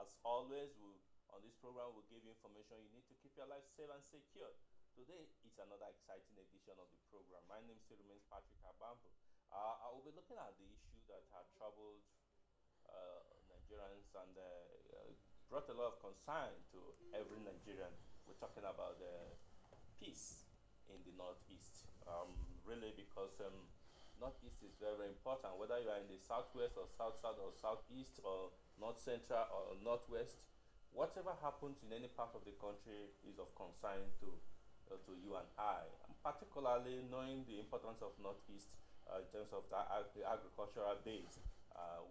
As always, on this program, we'll give you information you need to keep your life safe and secure. Today, it's another exciting edition of the program. My name still remains Patrick Abambo. I will be looking at the issue that have troubled Nigerians and brought a lot of concern to every Nigerian. We're talking about peace in the Northeast. Really, because Northeast is very, very important. Whether you are in the Southwest or South or Southeast or North Central or Northwest, whatever happens in any part of the country is of concern to you and I, and particularly knowing the importance of Northeast in terms of the agricultural base.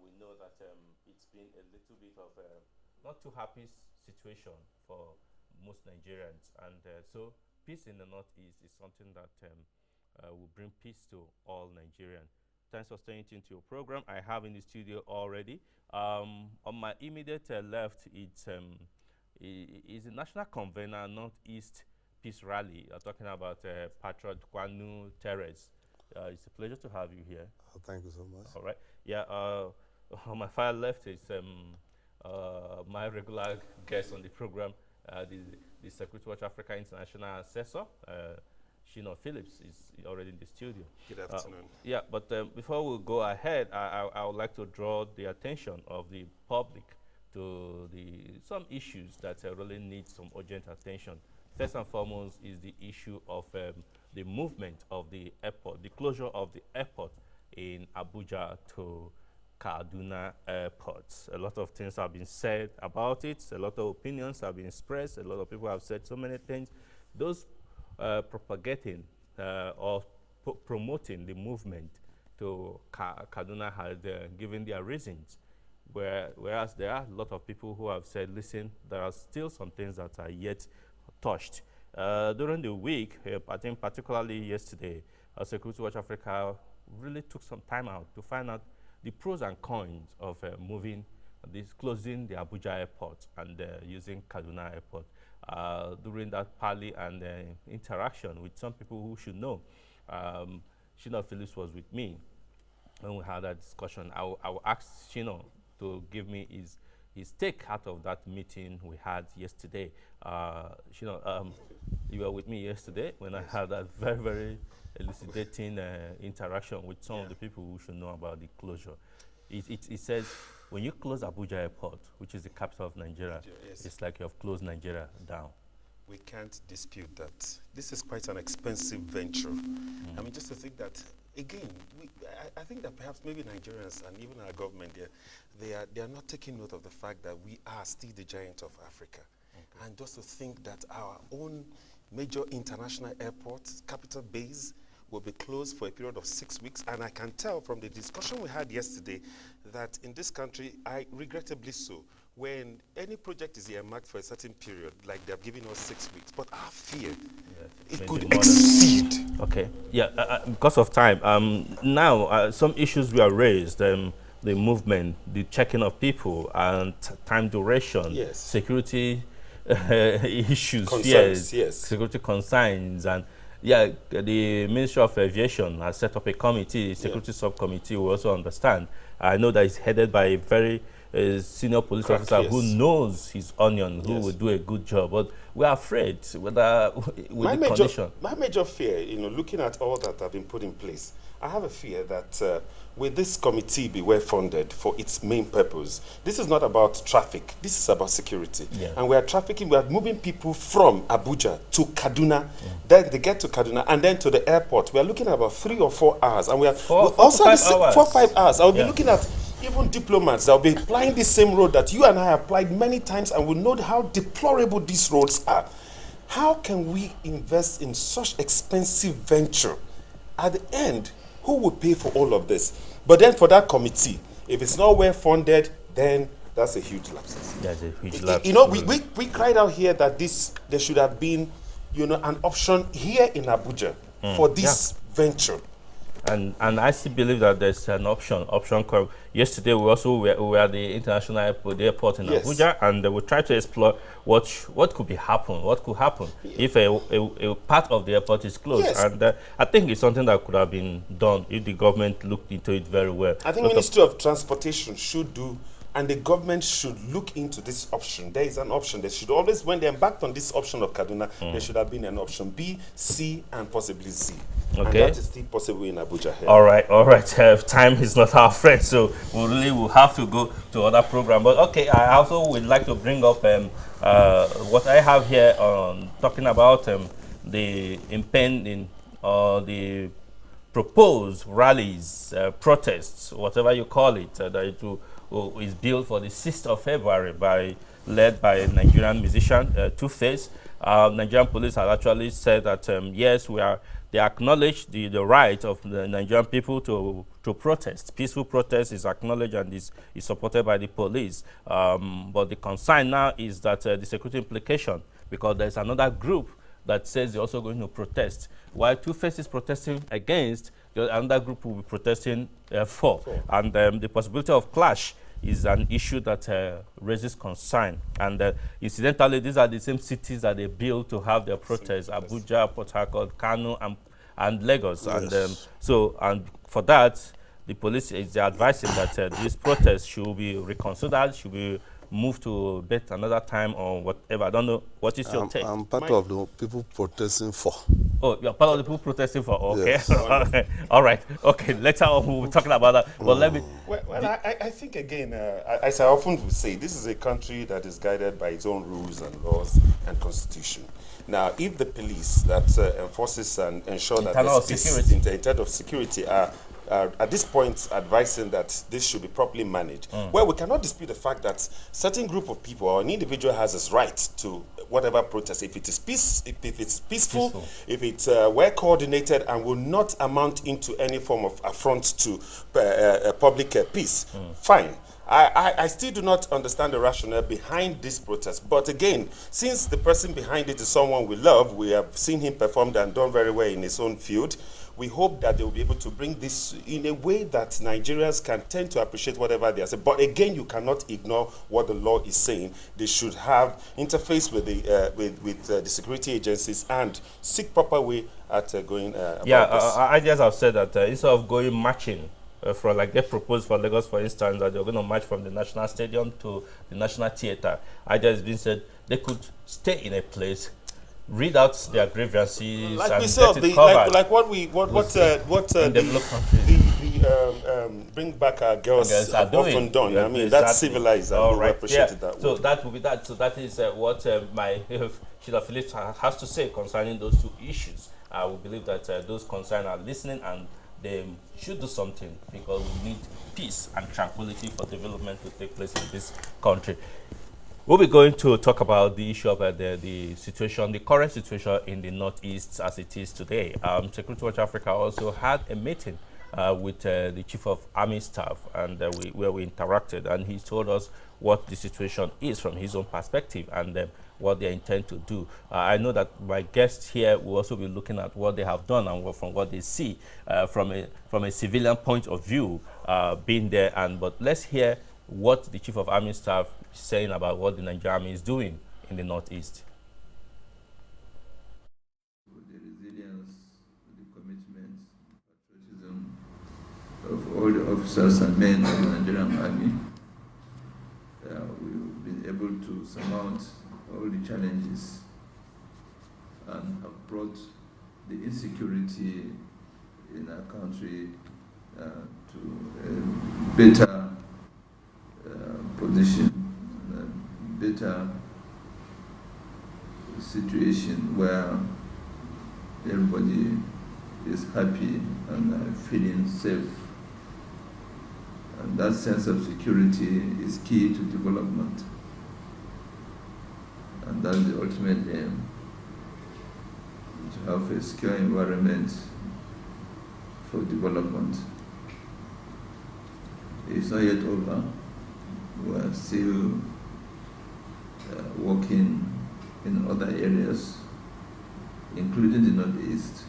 We know that it's been a little bit of a not too happy situation for most Nigerians, and so peace in the Northeast is something that will bring peace to all Nigerians. Thanks for staying tuned to your program. I have in the studio already. On my immediate left, it's the national convener Northeast Peace Rally. Talking about Patriot Kwanu Teres. It's a pleasure to have you here. Oh, thank you so much. All right. Yeah. On my far left is my regular guest on the program, the Security Watch Africa International Assessor. Shino Phillips is already in the studio. Good afternoon. Yeah, but before we go ahead, I would like to draw the attention of the public to some issues that really need some urgent attention. First and foremost is the issue of the movement of the airport, the closure of the airport in Abuja to Kaduna Airport. A lot of things have been said about it. A lot of opinions have been expressed. A lot of people have said so many things. Those propagating or promoting the movement to Kaduna had given their reasons, whereas there are a lot of people who have said, listen, there are still some things that are yet touched. During the week, I think particularly yesterday, Security Watch Africa really took some time out to find out the pros and cons of closing the Abuja airport and using Kaduna airport. During that parley and interaction with some people who should know, Shino Phillips was with me when we had that discussion. I will ask Shino to give me his take out of that meeting we had yesterday. Shino, you were with me yesterday when I had that very, very elucidating interaction with some of the people who should know about the closure. It says, when you close Abuja Airport, which is the capital of Nigeria, yes, it's like you have closed Nigeria down. We can't dispute that. This is quite an expensive venture. I mean, just to think that, again, I think that perhaps maybe Nigerians and even our government, they are not taking note of the fact that we are still the giant of Africa. Okay. And just to think that our own major international airport, capital base, will be closed for a period of 6 weeks. And I can tell from the discussion we had yesterday that in this country, regrettably so, when any project is earmarked for a certain period, like they're giving us 6 weeks, but our fear, it could exceed. Okay, yeah, because of time. Now, some issues were raised, the movement, the checking of people, and time duration, yes, security issues, concerns, yes, security concerns, and yeah, the Ministry of Aviation has set up a committee, security subcommittee. We also understand. I know that it's headed by a very senior police officer who knows his onion, who will do a good job. But we are afraid whether with the condition. My major fear, looking at all that have been put in place, I have a fear that will this committee be well funded for its main purpose? This is not about traffic. This is about security. Yeah. And we are moving people from Abuja to Kaduna. Yeah. Then they get to Kaduna and then to the airport. We are looking at about 3 or 4 hours. And we are also 4 or 5 hours. I will be looking at even diplomats that will be applying the same road that you and I have applied many times, and we know how deplorable these roads are. How can we invest in such expensive venture? At the end, who will pay for all of this? But then for that committee, if it's not well funded, then that's a huge lapse. That's a huge lapse. We cried out here that there should have been, an option here in Abuja for this venture. And I still believe that there's an option. Yesterday we also were at the international airport, the airport in Abuja, and we tried to explore what could happen if a part of the airport is closed. Yes. And I think it's something that could have been done if the government looked into it very well. I think Ministry of Transportation should do And the government should look into this option. There is an option. They should always, when they embarked on this option of Kaduna, there should have been an option B, C, and possibly Z. Okay. And that is still possible in Abuja here. All right. Time is not our friend, so we really will have to go to other program. But okay, I also would like to bring up what I have here on talking about the impending or the proposed rallies, protests, whatever you call it, that it is billed for the 6th of February led by a Nigerian musician, Two-Face. Nigerian police have actually said that yes, they acknowledge the right of the Nigerian people to protest. Peaceful protest is acknowledged and is supported by the police. But the concern now is that the security implication, because there's another group that says they're also going to protest. While Two-Face is protesting against, another group will be protesting for. And the possibility of clash is an issue that raises concern. And incidentally, these are the same cities that they built to have their protests: Abuja, Port Harcourt, Kano, and Lagos. Yes. And for that, the police is advising that these protests should be reconsidered, should be moved to bet another time or whatever. I don't know. What is your take? I'm part of the people protesting for. Oh, you're part of the people protesting for. Okay. Yes. All right. Okay. Later on, we'll be talking about that. But let me. Well, I think again, as I often would say, this is a country that is guided by its own rules and laws and constitution. Now, if the police that enforces and ensure that there's peace, the intent of security are at this point advising that this should be properly managed. Well, we cannot dispute the fact that certain group of people or an individual has his right to whatever protest, if it is peaceful, if it's well coordinated and will not amount into any form of affront to public peace. Fine. I still do not understand the rationale behind this protest. But again, since the person behind it is someone we love, we have seen him perform and done very well in his own field, we hope that they will be able to bring this in a way that Nigerians can tend to appreciate whatever they are saying. But again, you cannot ignore what the law is saying. They should have interface with the security agencies and seek proper way at going about this. I just have said that instead of going marching, from like they proposed for Lagos, for instance, that they're going to march from the National Stadium to the National Theatre. I just been said they could stay in a place, read out their grievances, like and we said, get it covered. like what bring back our girls have often done. Yeah, I mean, exactly. That's civilized, and we appreciate it that way. So that will be that. So that is what my Sheila Phillips has to say concerning those two issues. I will believe that those concerned are listening and they should do something, because we need peace and tranquility for development to take place in this country. We'll be going to talk about the issue of the situation, the current situation in the Northeast as it is today. Security Watch Africa also had a meeting with the Chief of Army Staff, and where we interacted, and he told us what the situation is from his own perspective and what they intend to do. I know that my guests here will also be looking at what they have done and from what they see from a civilian point of view, being there. But let's hear what the Chief of Army Staff is saying about what the Nigerian Army is doing in the Northeast. The resilience, the commitment, patriotism of all the officers and men of the Nigerian Army, we've been able to surmount all the challenges and have brought the insecurity in our country to a better position, a better situation where everybody is happy and feeling safe. And that sense of security is key to development. And that's the ultimate aim, to have a secure environment for development. It's not yet over. We are still working in other areas, including the Northeast.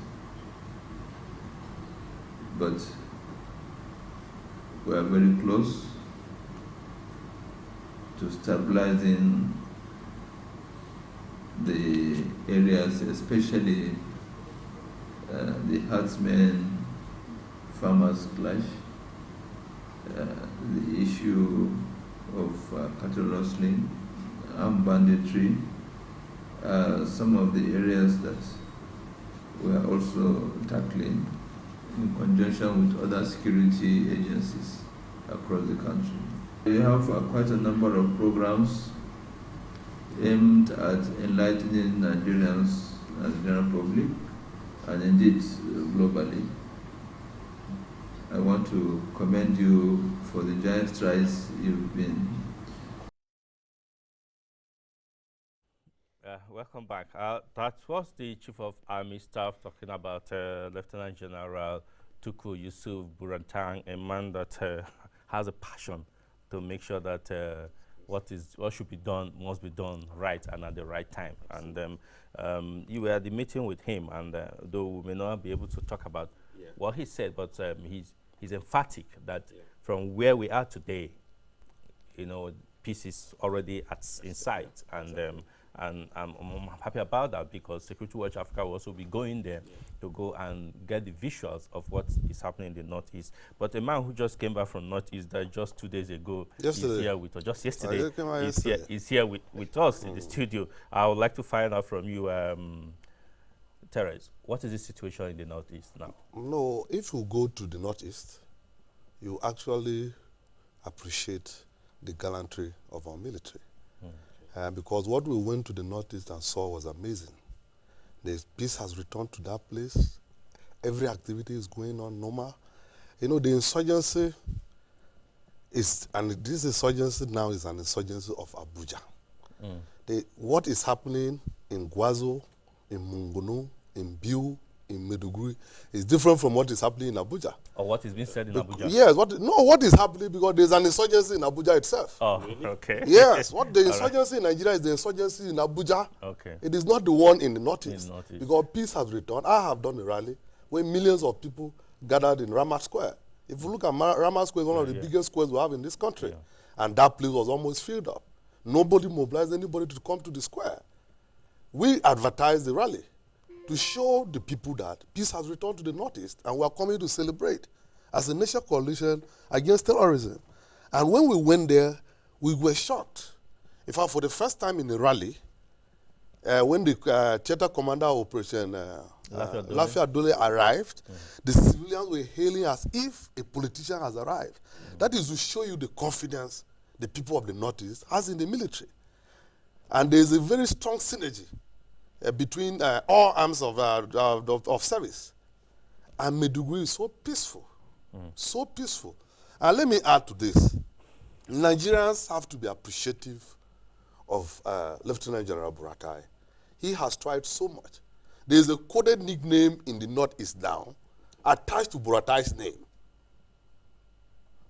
But we are very close to stabilizing the areas, especially the herdsmen, farmers clash, the issue of cattle rustling, armed banditry, some of the areas that we are also tackling in conjunction with other security agencies across the country. We have quite a number of programs aimed at enlightening Nigerians and the general public, and indeed globally. I want to commend you for the giant strides you've been. Welcome back. That was the Chief of Army Staff talking about Lieutenant General Tuku Yusuf Burantang, a man that has a passion to make sure that what should be done must be done right and at the right time. And you were at the meeting with him, and though we may not be able to talk about what he said, but he's emphatic that from where we are today, peace is already in sight, and I'm happy about that, because Security Watch Africa will also be going there to go and get the visuals of what is happening in the Northeast. But a man who just came back from Northeast that just 2 days ago is here with us. Just yesterday, he's here with us in the studio. I would like to find out from you, Terence, what is the situation in the Northeast now? No, if you go to the Northeast, you actually appreciate the gallantry of our military. Because what we went to the Northeast and saw was amazing. The peace has returned to that place. Every activity is going on normal. The insurgency this insurgency now is an insurgency of Abuja. What is happening in Gwazo, in Mungono, in Biu, in Meduguri is different from what is happening in Abuja. Or what is being said in Abuja? Yes, what is happening, because there's an insurgency in Abuja itself. Oh, really? Okay. Yes, what the insurgency in Nigeria is the insurgency in Abuja. Okay. It is not the one in the Northeast. Because peace has returned. I have done a rally where millions of people gathered in Ramat Square. If you look at Ramat Square, it's one of the biggest squares we have in this country. And that place was almost filled up. Nobody mobilized anybody to come to the square. We advertised the rally to show the people that peace has returned to the Northeast, and we are coming to celebrate as a nation coalition against terrorism. And when we went there, we were shocked. In fact, for the first time in the rally, when the theater commander operation Lafia Dole arrived, the civilians were hailing as if a politician has arrived. That is to show you the confidence the people of the Northeast has in the military. And there is a very strong synergy between all arms of service. And Meduguri is so peaceful, so peaceful. And let me add to this. Nigerians have to be appreciative of Lieutenant General Buratai. He has tried so much. There is a coded nickname in the Northeast now attached to Buratai's name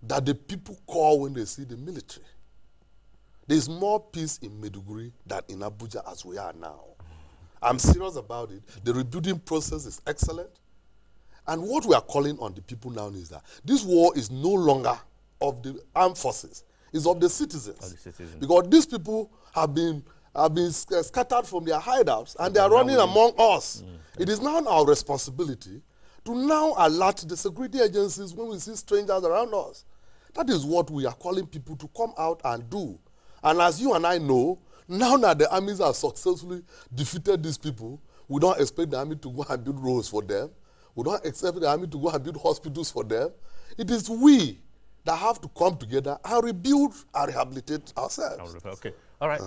that the people call when they see the military. There is more peace in Meduguri than in Abuja as we are now. I'm serious about it. The rebuilding process is excellent. And what we are calling on the people now is that this war is no longer of the armed forces. It's of the citizens. Because these people have been scattered from their hideouts, and they are running among us. It is now our responsibility to now alert the security agencies when we see strangers around us. That is what we are calling people to come out and do. And as you and I know, now that the armies have successfully defeated these people, we don't expect the army to go and build roads for them. We don't expect the army to go and build hospitals for them. It is we that have to come together and rebuild and rehabilitate ourselves. Okay. All right.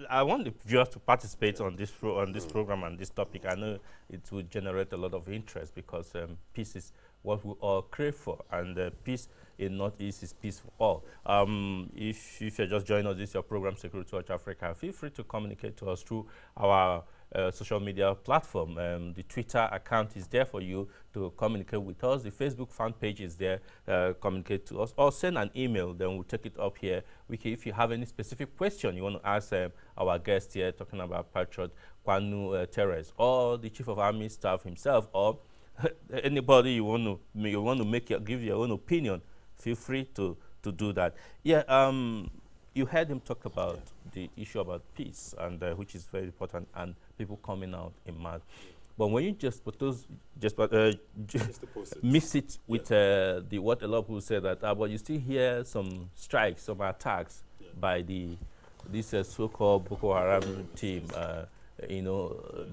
I want the viewers to participate on this program and this topic. I know it will generate a lot of interest, because peace is what we all crave for, and peace in Northeast is peace for all. If you're just joining us, this is your program, Security Watch Africa. Feel free to communicate to us through our social media platform. The Twitter account is there for you to communicate with us. The Facebook fan page is there. Communicate to us, or send an email. Then we'll take it up here. If you have any specific question you want to ask our guest here, talking about Patriot Kwanu Terence, or the Chief of Army Staff himself, or anybody you want to give your own opinion, feel free to do that. Yeah. You heard him talk about the issue about peace, and which is very important, and people coming out in mass. But when you just mix it with what a lot of people say that, but you still hear some strikes, some attacks by this so-called Boko Haram team.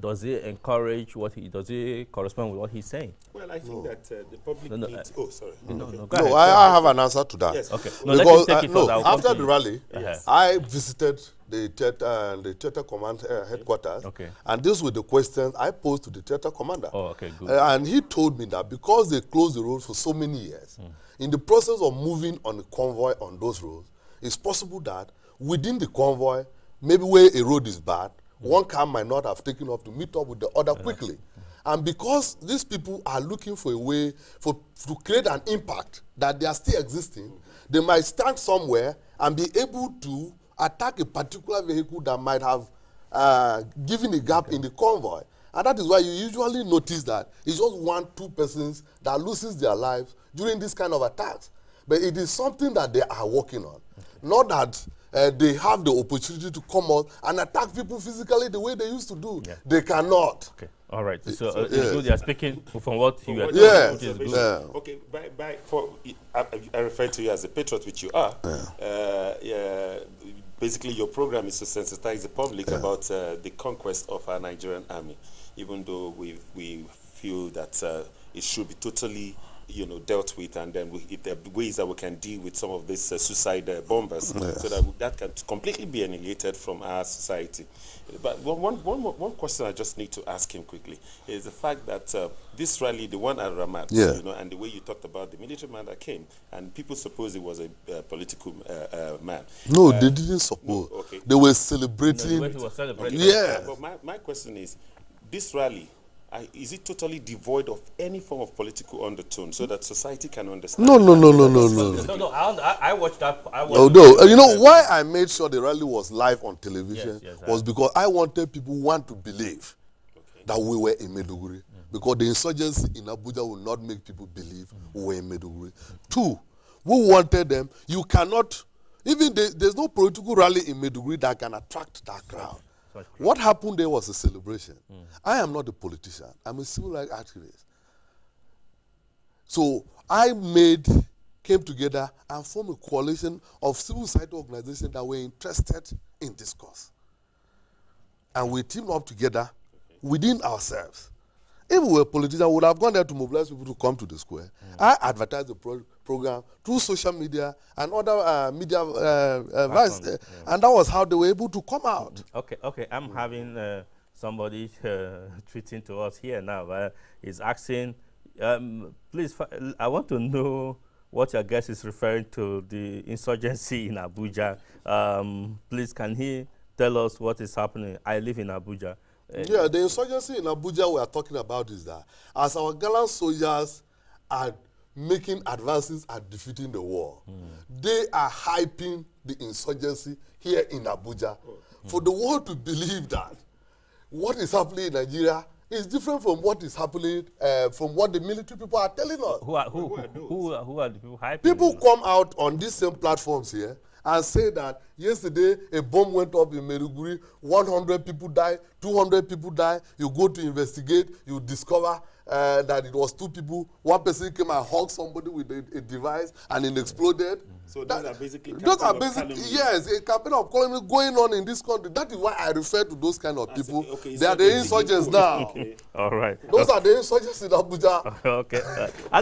Does it encourage does it correspond with what he's saying? Well, I think that the public needs. Sorry. No, I have an answer to that. Yes. Okay. Because after the rally, I visited the theater command headquarters, and these were the questions I posed to the theater commander. Oh, okay, good. And he told me that because they closed the road for so many years, in the process of moving on a convoy on those roads, it's possible that within the convoy, maybe where a road is bad, one car might not have taken off to meet up with the other quickly. And because these people are looking for a way to create an impact that they are still existing, they might stand somewhere and be able to attack a particular vehicle that might have given a gap in the convoy. And that is why you usually notice that it's just 1-2 persons that loses their lives during this kind of attacks. But it is something that they are working on. Not that they have the opportunity to come out and attack people physically the way they used to do. They cannot. Okay. All right. So it's good you are speaking from what you are doing. Yeah. Which is good. Okay. I refer to you as a patriot, which you are. Basically, your program is to sensitize the public about the conquest of our Nigerian army, even though we feel that it should be totally dealt with, and then if there are ways that we can deal with some of these suicide bombers, so that can completely be annihilated from our society. But one question I just need to ask him quickly is the fact that this rally, the one at Ramat, and the way you talked about the military man that came, and people suppose it was a political man. No, they didn't suppose. No, okay. They were celebrating. The way he was celebrating. Yeah. But my question is, this rally, is it totally devoid of any form of political undertone so that society can understand? No. No. I watched that. You know why I made sure the rally was live on television was because I wanted people to believe that we were in Maiduguri, because the insurgency in Abuja will not make people believe we were in Maiduguri. 2, we wanted them. You cannot, even there's no political rally in Maiduguri that can attract that crowd. What happened there was a celebration. I am not a politician. I'm a civil rights activist. So I came together and formed a coalition of civil society organizations that were interested in this cause. And we teamed up together within ourselves. If we were politicians, we would have gone there to mobilize people to come to the square. I advertised the program through social media and other media and that was how they were able to come out. Okay. I'm having somebody tweeting to us here now. He's asking, please, I want to know what your guest is referring to, the insurgency in Abuja. Please, can he tell us what is happening? I live in Abuja. The insurgency in Abuja we are talking about is that as our gallant soldiers are making advances at defeating the war, they are hyping the insurgency here in Abuja for the world to believe that what is happening in Nigeria is different from what is happening, from what the military people are telling us. Who are the people hyping? People come out on these same platforms here and say that yesterday a bomb went up in Maiduguri, 100 people died, 200 people died. You go to investigate, you discover that it was 2 people. One person came and hugged somebody with a device and it exploded. So those are basically yes, a campaign of calumny going on in this country. That is why I refer to those kind of people. They are the insurgents now. All right. Those are the insurgents in Abuja. Okay.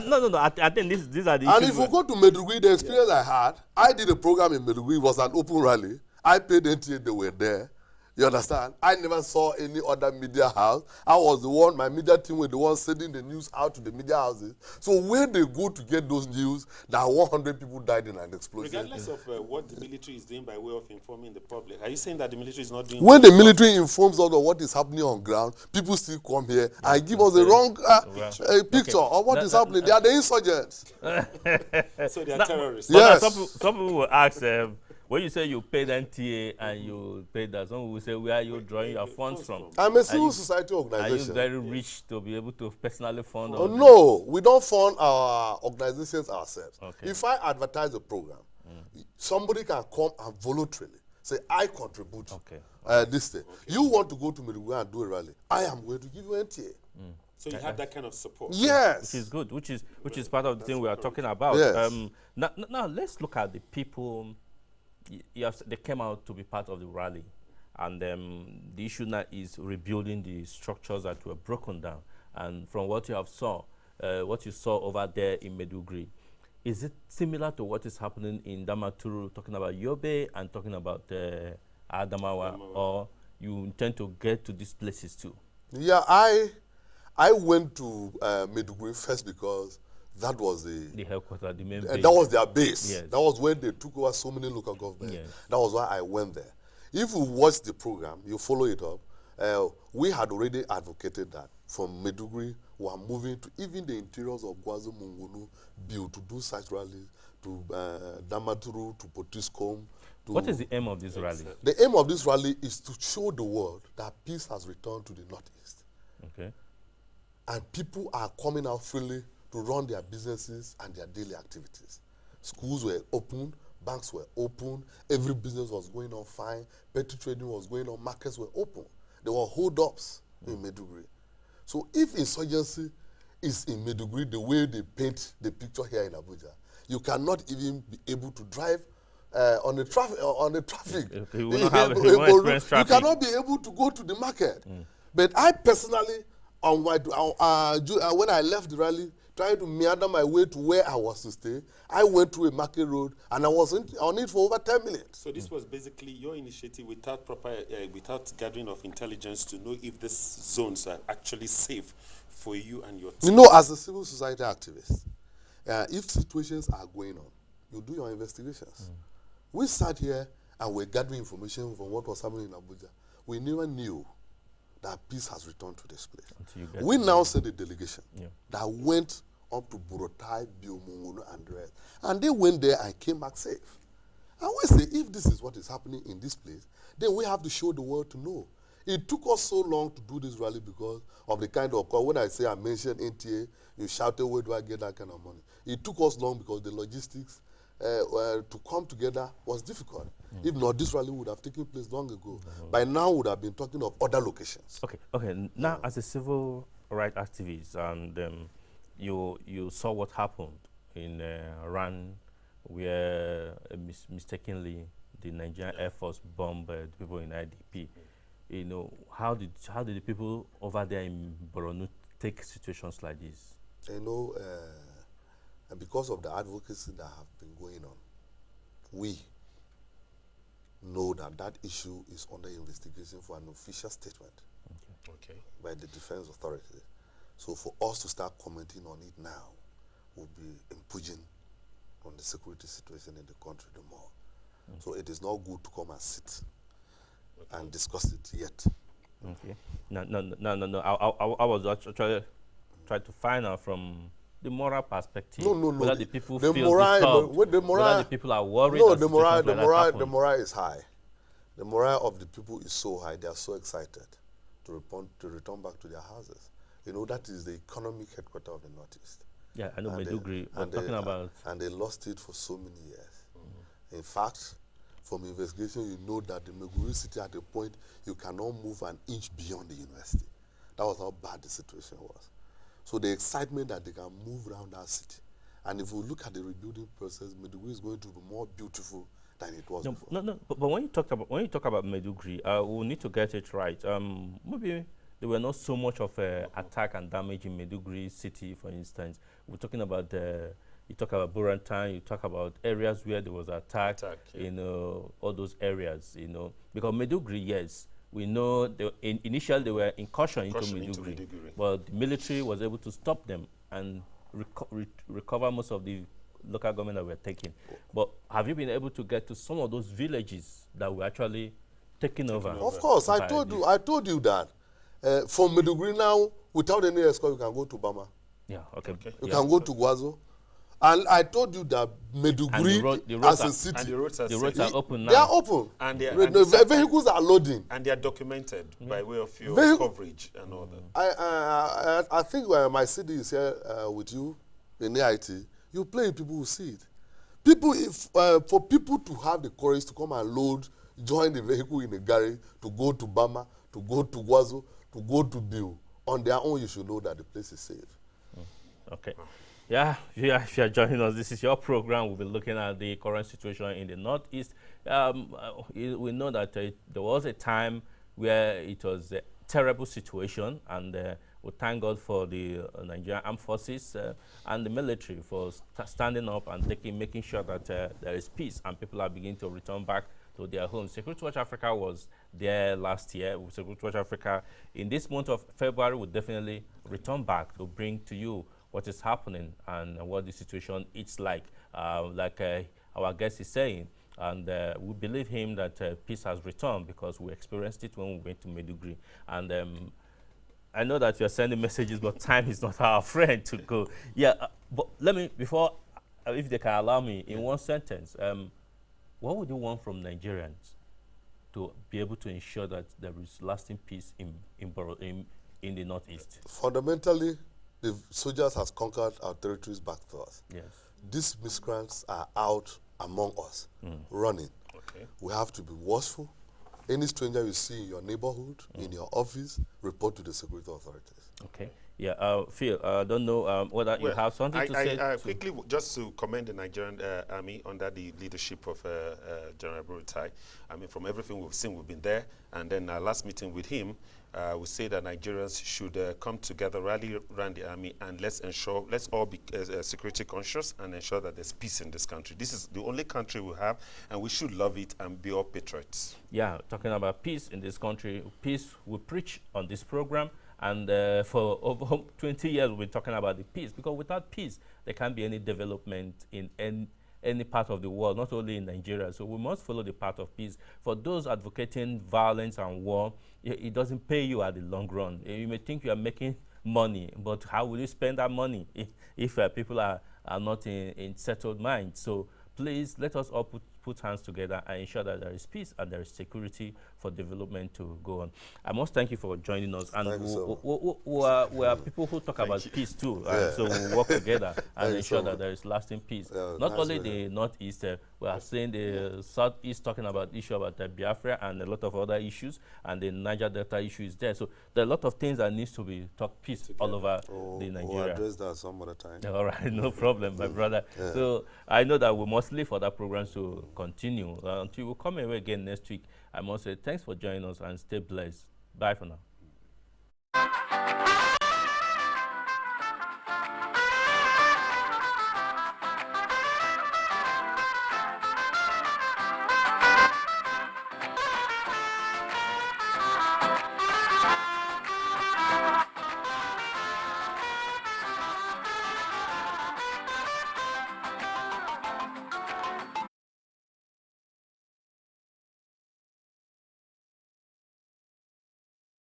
No. I think these are the and issues. if you go to Maiduguri, the experience I had, I did a program in Maiduguri. It was an open rally. I paid NTA, they were there. You understand? I never saw any other media house. I was the one, my media team were the ones sending the news out to the media houses. So when they go to get those news, that 100 people died in an explosion. Regardless of what the military is doing by way of informing the public, are you saying that the military is not doing... When the military informs us of what is happening on ground, people still come here and give us the wrong picture of what is happening. They are the insurgents. So they are terrorists. Yes. Some people will ask... when you say you paid NTA and you paid that, some will say, where are you drawing your funds from? I'm a civil society organization. Are you very rich to be able to personally fund? No, we don't fund our organizations ourselves. Okay. If I advertise a program, somebody can come and voluntarily say, I contribute this thing. Okay. You want to go to Maiduguri and do a rally. I am going to give you NTA. So you have that kind of support. Yes. Which is good, which is part of the thing we are talking about. Yes. Now let's look at the people. They came out to be part of the rally, and the issue now is rebuilding the structures that were broken down. And from what you saw over there in Maiduguri, is it similar to what is happening in Damaturu, talking about Yobe and talking about Adamawa, or you intend to get to these places too? Yeah, I went to Maiduguri first because that was the headquarters, the main base. That was their base. Yes. That was when they took over so many local governments. Yes. That was why I went there. If you watch the program, you follow it up, we had already advocated that from Maiduguri, we are moving to even the interiors of Gwazo Mungunu, Biu, to do such rallies, to Damaturu, to Potiskum. What is the aim of this rally? The aim of this rally is to show the world that peace has returned to the Northeast. Okay. And people are coming out freely to run their businesses and their daily activities. Schools were open, banks were open, every business was going on fine, petty trading was going on, markets were open. There were hold-ups in Maiduguri. So if insurgency is in Maiduguri the way they paint the picture here in Abuja, you cannot even be able to drive on the traffic. You cannot be able to go to the market. But I personally, when I left the rally, trying to meander my way to where I was to stay, I went to a market road and I was on it for over 10 minutes. So this was basically your initiative without without gathering of intelligence to know if these zones are actually safe for you and your team. You know, as a civil society activist, if situations are going on, you do your investigations. We sat here and we're gathering information from what was happening in Abuja. We never knew that peace has returned to this place. We now send a delegation that went up to Burotai, Biomungunu, and the rest. And they went there and came back safe. And we say, if this is what is happening in this place, then we have to show the world to know. It took us so long to do this rally because of the kind of call. When I say I mentioned NTA, you shouted, where do I get that kind of money? It took us long because the logistics to come together was difficult. If not, this rally would have taken place long ago. By now, we would have been talking of other locations. Okay. Now, as a civil rights activist, and you saw what happened in Iran, where mistakenly the Nigerian Air Force bombed people in IDP. You know, how did the people over there in Borno take situations like this? You know, and because of the advocacy that have been going on, we know that that issue is under investigation for an official statement by the defense authorities. So for us to start commenting on it now would be impugning on the security situation in the country the more. So it is not good to come and sit and discuss it yet. Okay. No. I was actually trying to find out from the moral perspective. No. Whether the people the feel morale, disturbed, the morale, whether the people are worried. No, the morale is high. The morale of the people is so high. They are so excited to return back to their houses. You know, that is the economic headquarters of the Northeast. Yeah, I know Maiduguri. And they lost it for so many years. In fact, from investigation, you know that the Maiduguri city at a point you cannot move an inch beyond the university. That was how bad the situation was. So the excitement that they can move around that city. And if we look at the rebuilding process, Maiduguri is going to be more beautiful than it was before. No. But when you talk about Maiduguri, we need to get it right. Maybe there were not so much of attack and damage in Maiduguri city, for instance. We're talking about you talk about Burantan, you talk about areas where there was attack. You know, all those areas. You know, because Maiduguri, yes. We know initially they were incursion into Maiduguri, but the military was able to stop them and recover most of the local government that were taken. But have you been able to get to some of those villages that were actually taken over? Of course, I told you that from Maiduguri now, without any escort, you can go to Bama. Yeah, okay. You can go to Gwazo. And I told you that Maiduguri as a city, the roads are open now. They are open. And the vehicles are loading. And they are documented by way of your coverage and all that. I think my CD is here with you in AIT. You play it, people will see it. For people to have the courage to come and load join the vehicle in a garage to go to Bama, to go to Guazo, to go to Biu. On their own, you should know that the place is safe. Okay. Yeah, if you're joining us, this is your program. We'll be looking at the current situation in the Northeast. We know that there was a time where it was a terrible situation, and we thank God for the Nigerian Armed Forces and the military for standing up and making sure that there is peace and people are beginning to return back to their homes. Security Watch Africa was there last year. Security Watch Africa in this month of February will definitely return back to bring to you what is happening and what the situation is like our guest is saying. And we believe him that peace has returned because we experienced it when we went to Maiduguri. And I know that you're sending messages, but time is not our friend to go. Yeah, but let me, before, if they can allow me, in one sentence, what would you want from Nigerians to be able to ensure that there is lasting peace in the Northeast? Fundamentally, the soldiers has conquered our territories back to us. Yes. These miscreants are out among us, running. Okay. We have to be watchful. Any stranger you see in your neighborhood, in your office, report to the security authorities. Okay. Yeah, Phil, I don't know whether you have something to say. Quickly, just to commend the Nigerian Army under the leadership of General Burutai. I mean, from everything we've seen, we've been there. And then our last meeting with him, we say that Nigerians should come together, rally around the army, and let's all be security conscious and ensure that there's peace in this country. This is the only country we have, and we should love it and be all patriots. Yeah, talking about peace in this country, peace we preach on this program. And for over 20 years, we've been talking about the peace, because without peace, there can't be any development in any part of the world, not only in Nigeria. So we must follow the path of peace. For those advocating violence and war, it doesn't pay you at the long run. You may think you are making money, but how will you spend that money if people are not in settled minds? So please, let us all put hands together and ensure that there is peace and there is security for development to go on. I must thank you for joining us. And we are people who talk about peace too. And so we'll work together and ensure that there is lasting peace. Not only the Northeast, we are seeing the Southeast talking about issue about Biafra and a lot of other issues, and the Niger Delta issue is there. So there are a lot of things that needs to be talked peace all over the Nigeria. We'll address that some other time. All right, no problem, my brother. So I know that we must leave for that program to continue until we come away again next week. I must say thanks for joining us and stay blessed. Bye for now.